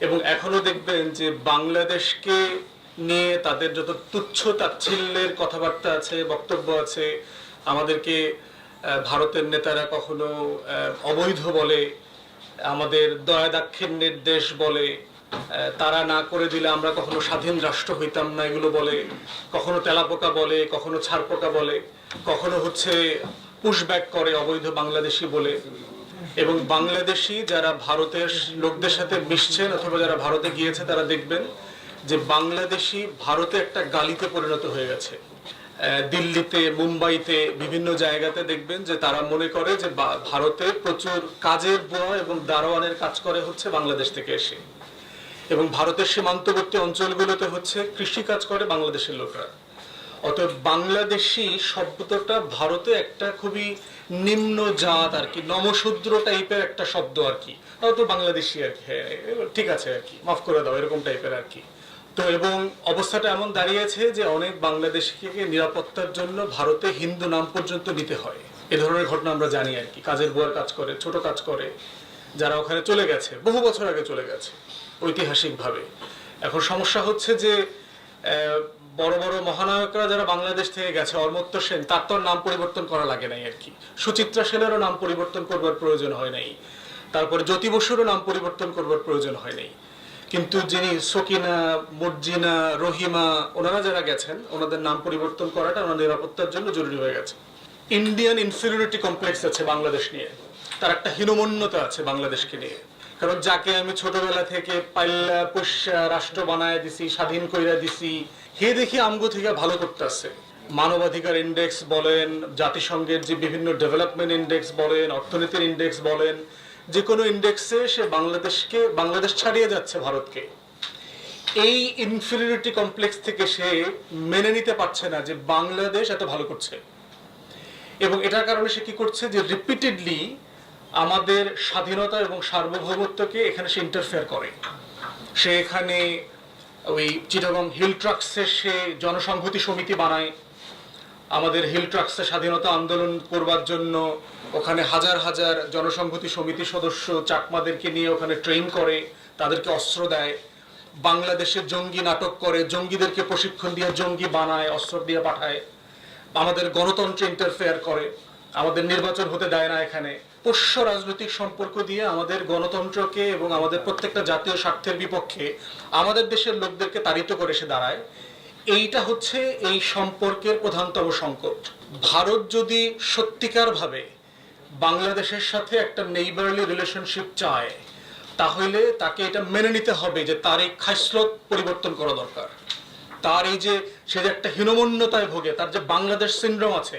এবং এখনো দেখবেন যে বাংলাদেশকে নিয়ে তাদের যত তুচ্ছ তাচ্ছিল্যের কথাবার্তা আছে, বক্তব্য আছে, আমাদেরকে ভারতের নেতারা কখনো অবৈধ বলে, আমাদের দয়া দাক্ষিণ্যের দেশ বলে, তারা না করে দিলে আমরা কখনো স্বাধীন রাষ্ট্র হইতাম না এগুলো বলে, কখনো তেলাপোকা বলে, কখনো ছারপোকা বলে, কখনো হচ্ছে পুশব্যাক করে অবৈধ বাংলাদেশি বলে। এবং বাংলাদেশি যারা ভারতের লোকদের সাথে মিশছেন অথবা যারা ভারতে গিয়েছে তারা দেখবেন যে বাংলাদেশি ভারতে একটা গালিতে পরিণত হয়ে গেছে। দিল্লিতে, মুম্বাইতে, বিভিন্ন জায়গাতে দেখবেন যে তারা মনে করে যে ভারতে প্রচুর কাজের বুয়া এবং দারোয়ানের কাজ করে হচ্ছে বাংলাদেশ থেকে এসে, এবং ভারতের সীমান্তবর্তী অঞ্চলগুলোতে হচ্ছে কৃষি কাজ করে বাংলাদেশের লোকরা। অতএব বাংলাদেশি শব্দটা ভারতে একটা খুবই নিম্ন জাত আর কি, নমশূদ্র টাইপের একটা শব্দ আর কি, হয়তো বাংলাদেশি আর কি, হ্যাঁ ঠিক আছে আর কি, মাফ করে দাও এরকম টাইপের আর কি। তো এবং অবস্থাটা এমন দাঁড়িয়েছে যে অনেক বাংলাদেশিকে নিরাপত্তার জন্য ভারতে হিন্দু নাম পর্যন্ত নিতে হয়। এ ধরনের ঘটনা আমরা জানি আর কি, কাজের বুয়ার কাজ করে, ছোট কাজ করে, যারা ওখানে চলে গেছে, বহু বছর আগে চলে গেছে ঐতিহাসিকভাবে। এখন সমস্যা হচ্ছে যে বড় বড় মহানায়করা যারা বাংলাদেশ থেকে গেছে, অমর্ত্য সেন, তার তো নাম পরিবর্তন করা লাগে নাই আর কি, সুচিত্রা সেনেরও নাম পরিবর্তন করবার প্রয়োজন হয় নাই, তারপরে জ্যোতি বসুরও নাম পরিবর্তন করবার প্রয়োজন হয় নাই। কিন্তু যিনি সকিনা, মর্জিনা, রহিমা, ওনারা যারা গেছেন ওনাদের নাম পরিবর্তন করাটা ওনার নিরাপত্তার জন্য জরুরি হয়ে গেছে। ইন্ডিয়ান ইনফিরিয়রিটি কমপ্লেক্স আছে বাংলাদেশ নিয়ে, তার একটা হীনমন্যতা আছে বাংলাদেশকে নিয়ে। কারণ যাকে আমি ছোটবেলা থেকে পাল্লা পুষ্যা রাষ্ট্র বানায় দিছি, স্বাধীন কইরা দিছি, হে দেখি আমগো থেকে ভালো করতেছে। মানবাধিকার ইন্ডেক্স বলেন, জাতিসংঘের যে বিভিন্ন ডেভেলপমেন্ট ইন্ডেক্স বলেন, অর্থনীতির ইন্ডেক্স বলেন, যে কোনো ইন্ডেক্সে সে বাংলাদেশ ছাড়িয়ে যাচ্ছে ভারতকে। এই ইনফিরিয়রিটি কমপ্লেক্স থেকে সে মেনে নিতে পারছে না যে বাংলাদেশ এত ভালো করছে, এবং এটার কারণে সে কি করছে যে রিপিটেডলি আমাদের স্বাধীনতা এবং সার্বভৌমত্বকে এখানে সে ইন্টারফেয়ার করে। সে এখানে ওই চিটাগং হিল ট্রাক্সে সে জনসংহতি সমিতি বানায়, আমাদের হিল ট্রাক্সে স্বাধীনতা আন্দোলন করবার জন্য ওখানে হাজার হাজার জনসংহতি সমিতি সদস্য চাকমাদেরকে নিয়ে ওখানে ট্রেন করে, তাদেরকে অস্ত্র দেয়, বাংলাদেশে জঙ্গি নাটক করে, জঙ্গিদেরকে প্রশিক্ষণ দিয়ে জঙ্গি বানায়, অস্ত্র দিয়ে পাঠায়, আমাদের গণতন্ত্রে ইন্টারফেয়ার করে, আমাদের নির্বাচন হতে দেয় না এখানে, পোষ্য রাজনৈতিক সম্পর্ক দিয়ে আমাদের গণতন্ত্রকে এবং আমাদের প্রত্যেকটা জাতীয় স্বার্থের বিপক্ষে আমাদের দেশের লোকদেরকে তাড়িত করে সে দাঁড়ায়। এইটা হচ্ছে এই সম্পর্কের প্রধানতম সংকট। ভারত যদি সত্যিকার ভাবে বাংলাদেশের সাথে একটা নেইবারলি রিলেশনশিপ চায়, তাহলে তাকে এটা মেনে নিতে হবে যে তার এই খাসলত পরিবর্তন করা দরকার। তার এই যে সে যে একটা হীনমন্যতায় ভোগে, তার যে বাংলাদেশ সিনড্রোম আছে,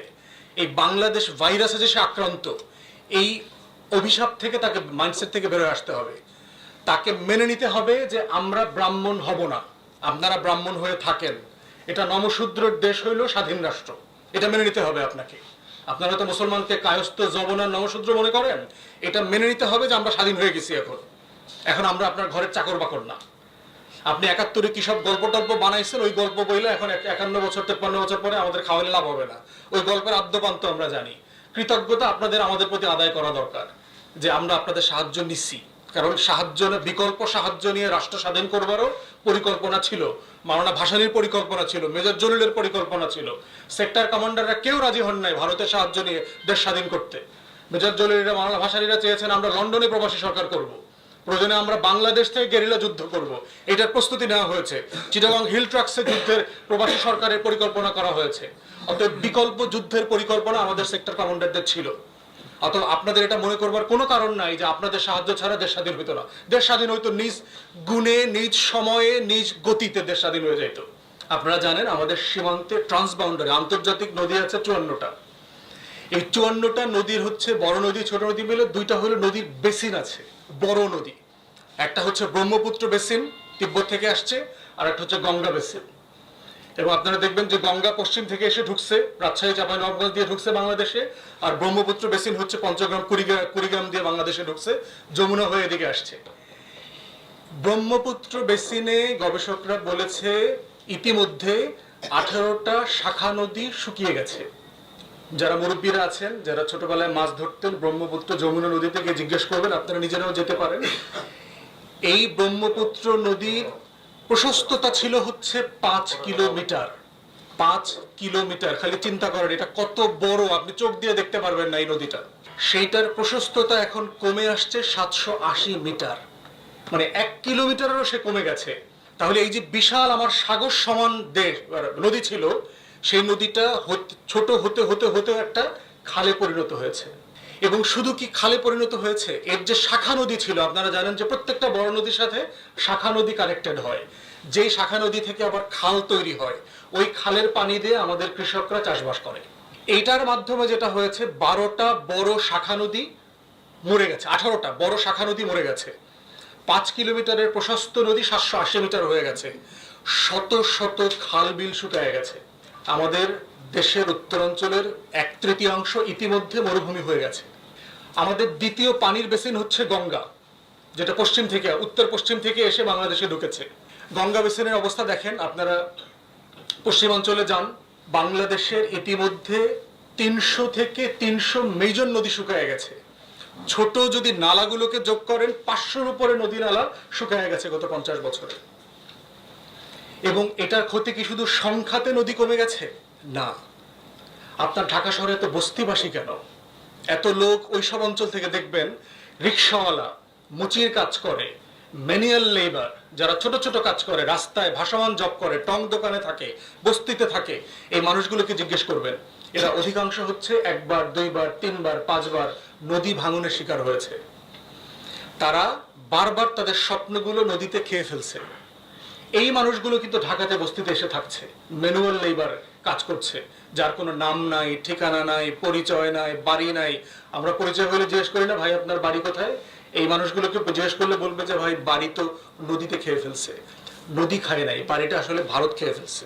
এই বাংলাদেশ ভাইরাসে যে সে আক্রান্ত, এই অভিশাপ থেকে তাকে, মাইন্ডসেট থেকে বেরোয় আসতে হবে। তাকে মেনে নিতে হবে যে আমরা ব্রাহ্মণ হব না, আপনারা ব্রাহ্মণ হয়ে থাকেন, এটা নমশূদ্রের দেশ হইল স্বাধীন রাষ্ট্র, এটা মেনে নিতে হবে আপনাকে। আপনারা তো মুসলমানকে কায়স্থ, জবনার, নমশূদ্র মনে করেন, এটা মেনে নিতে হবে যে আমরা স্বাধীন হয়ে গেছি, এখন আমরা আপনার ঘরের চাকর বাকর না। আপনি ৭১ কি সব গল্প টল্প বানাইছেন, ওই গল্প বইলে এখন ৫১ বছর ৫৩ বছর পরে আমাদের খাওয়ালে লাভ হবে না। ওই গল্পের আদ্যপান্ত আমরা জানি। কৃতজ্ঞতা আপনাদের আমাদের প্রতি আদায় করা দরকার যে আমরা আপনাদের সাহায্য নিচ্ছি, কারণ বিকল্প সাহায্য নিয়ে রাষ্ট্র স্বাধীন করবারও পরিকল্পনা ছিল, মাওলানা ভাসানীর পরিকল্পনা ছিল, মেজর জলিলের পরিকল্পনা ছিল। সেক্টর কমান্ডাররা কেউ রাজি হন নাই ভারতের সাহায্য নিয়ে দেশ স্বাধীন করতে। মেজর জলিলরা, মাওলানা ভাসানীরা চেয়েছেন আমরা লন্ডনে প্রবাসী সরকার করব, প্রয়োজনে আমরা বাংলাদেশ থেকে গেরিলা যুদ্ধ করব, এটার প্রস্তুতি নেওয়া হয়েছে। চিটাগং হিল ট্রাক্সে যুদ্ধের প্রবাসী সরকারের পরিকল্পনা করা হয়েছে। অতএব বিকল্প যুদ্ধের পরিকল্পনা আমাদের সেক্টর কমান্ডারদের ছিল। অথবা আপনাদের এটা মনে করবার কোনো কারণ নাই যে আপনাদের সাহায্য ছাড়া দেশ স্বাধীন হইতো না। দেশ স্বাধীন হইতো নিজ গুণে, নিজ সময়ে, নিজ গতিতে দেশ স্বাধীন হয়ে যেত। আপনারা জানেন আমাদের সীমান্তে ট্রান্সবাউন্ডারি আন্তর্জাতিক নদী আছে ৫৪টা। এই ৫৪টা নদীর হচ্ছে বড় নদী, ছোট নদী মিলে দুইটা হলো নদীর বেসিন আছে, বড় নদী। একটা হচ্ছে ব্রহ্মপুত্র বেসিন, তিব্বত থেকে আসছে, আর একটা হচ্ছে গঙ্গা বেসিন। এবং আপনারা দেখবেন যে গঙ্গা পশ্চিম থেকে এসে ঢুকছে, রাজশাহী চাঁপাইনবাবগঞ্জ দিয়ে ঢুকছে বাংলাদেশে, আর ব্রহ্মপুত্র বেসিন হচ্ছে পঞ্চগ্রাম, কুড়িগ্রাম দিয়ে বাংলাদেশে ঢুকছে, যমুনা হয়ে এদিকে আসছে। ব্রহ্মপুত্র বেসিনে গবেষকরা বলেছে ইতিমধ্যে ১৮টা শাখা নদী শুকিয়ে গেছে। যারা মুরব্বীরা আছেন, যারা ছোটবেলায় মাছ ধরতেন ব্রহ্মপুত্র যমুনা নদী থেকে, জিজ্ঞেস করবেন, আপনারা নিজেরাও যেতে পারেন। এই ব্রহ্মপুত্র নদীর প্রশস্ততা ছিল হচ্ছে 5 কিলোমিটার। 5 কিলোমিটার, খালি চিন্তা করেন এটা কত বড়, আপনি চোখ দিয়ে দেখতে পারবেন না এই নদীটা। সেইটার প্রশস্ততা এখন কমে আসছে 780 মিটার, মানে 1 কিলোমিটারেরও সে কমে গেছে। তাহলে এই যে বিশাল আমার সাগর সমান দেশ নদী ছিল, সেই নদীটা ছোট হতে হতে হতে একটা খালে পরিণত হয়েছে। এবং শুধু কি খালে পরিণত হয়েছে, এর যে শাখা নদী ছিল, আপনারা জানেন যে প্রত্যেকটা বড় নদীর সাথে শাখা নদী কানেক্টেড হয়, যেই শাখা নদী থেকে আবার খাল তৈরি হয়, ওই খালের পানি দিয়ে আমাদের কৃষকরা চাষবাস করে। এইটার মাধ্যমে যেটা হয়েছে, 12টা বড় শাখা নদী মরে গেছে, 18টা বড় শাখা নদী মরে গেছে। 5 কিলোমিটারের প্রশস্ত নদী 780 মিটার হয়ে গেছে। শত শত খাল বিল শুকায় গেছে। আমাদের দেশের উত্তরাঞ্চলের 1/3 ইতিমধ্যে মরুভূমি হয়ে গেছে। আমাদের দ্বিতীয় পানির বেসিন হচ্ছে গঙ্গা, যেটা পশ্চিম থেকে, উত্তর পশ্চিম থেকে এসে বাংলাদেশে ঢুকেছে। গঙ্গা বেসিনের অবস্থা দেখেন, আপনারা পশ্চিমাঞ্চলে যান, বাংলাদেশের ইতিমধ্যে 300 থেকে 300 মেজর নদী শুকায় গেছে। ছোট যদি নালাগুলোকে যোগ করেন, 500-র উপরে নদী নালা শুকায় গেছে গত 50 বছরে। এবং এটার ক্ষতি কি শুধু সংখ্যাতে নদী কমে গেছে? না, আপনার ঢাকা শহরে এত বস্তিবাসী কেন? এত লোক ওইসব অঞ্চল থেকে দেখবেন, রিক্সাওয়ালা, মুচির কাজ করে, ম্যানুয়াল লেবার, যারা ছোট ছোট কাজ করে, রাস্তায় ভাসমান জব করে, টং দোকানে থাকে, বস্তিতে থাকে, এই মানুষগুলোকে জিজ্ঞেস করবেন, এরা অধিকাংশ হচ্ছে 1বার 2বার 3বার 5বার নদী ভাঙনের শিকার হয়েছে। তারা বারবার তাদের স্বপ্নগুলো নদীতে খেয়ে ফেলছে। এই মানুষগুলো কিন্তু ঢাকাতে বস্তিতে এসে থাকছে, ম্যানুয়াল লেবার কাজ করছে, যার কোনো নাম নাই, ঠিকানা নাই, পরিচয় নাই, বাড়ি নাই। আমরা পরিচয় হলে জিজ্ঞেস করি না, ভাই আপনার বাড়ি কোথায়? এই মানুষগুলোকে জিজ্ঞেস করলে বলবে যে ভাই বাড়ি তো নদীতে খেয়ে ফেলছে। নদী খায় নাই, বাড়িটা আসলে ভারত খেয়ে ফেলছে।